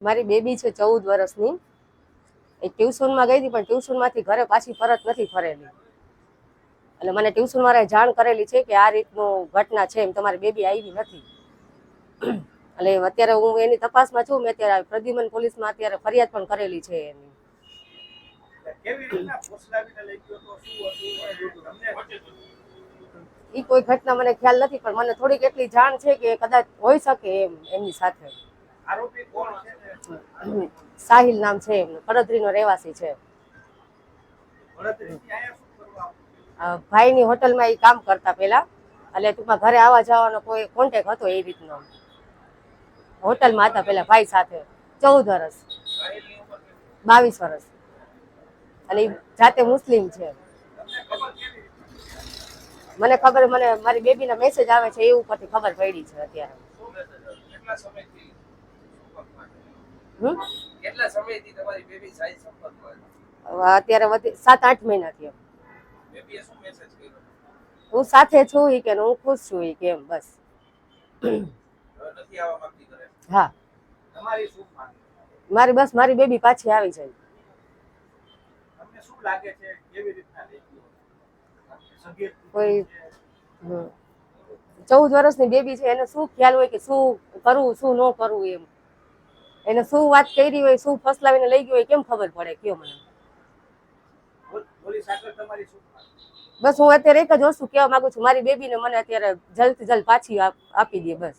મારી બેબી છે 14 વર્ષની. એ ટ્યુશનમાં ગઈ હતી, પણ ટ્યુશનમાંથી ઘરે પાછી પરત નથી ફરેલી. એટલે મને ટ્યુશન વાળાએ જાણ કરેલી છે કે આ રીતનું ઘટના છે, એમ તમારી બેબી આવી નથી. એટલે અત્યારે હું એની તપાસમાં છું. મેં અત્યારે પ્રદ્યુમન પોલીસમાં અત્યારે ફરિયાદ પણ કરેલી છે એની. ઈ કોઈ ઘટના મને ખ્યાલ નથી, પણ મને થોડીક એટલી જાણ છે કે કદાચ હોઈ શકે એમ એમની સાથે. આરોપી કોણ છે? સાહિલ નામ છે એમનું, પડદરીનો રહેવાસી છે. ભાઈની હોટલમાં એ કામ કરતા પેલા, એટલે ટૂંકમાં ઘરે આવવા જવાનો કોઈ કોન્ટેક હતો એ રીતનો. હોટલમાં હતા પેલા ભાઈ સાથે. 14 વર્ષ, 22 વર્ષ. એટલે જાતે મુસ્લિમ છે. મને ખબર, મને મારી બેબીના મેસેજ આવે છે એ ઉપરથી ખબર પડી છે અત્યારે. કેટલા સમયથી તમારી બેબી સાઈ સંપર્કમાં? અત્યારે 7-8 મહિના થયા. બેબીએ શું મેસેજ કર્યો? હું સાથે છું ઈ કે હું ખુશ છું ઈ કે એમ, બસ. નથી આવવા માંગતી ઘરે? હા. તમારી શું માંગ? મારી બેબી પાછી આવી જાય. તમને શું લાગે છે કેવી રીતના લઈ ગયો? કોઈ 14 વર્ષની બેબી છે, એને શું ખ્યાલ હોય કે શું કરવું શું ન કરવું એમ. એને શું વાત કરી હોય, શું ફસલાવીને લઈ ગયો હોય, કેમ ખબર પડે? કયો મને. બસ હું અત્યારે એક જ વસ્તુ કહેવા માંગુ છું, મારી બેબીને મને અત્યારે જલ્દથી જલ્દ પાછી આપી દે, બસ.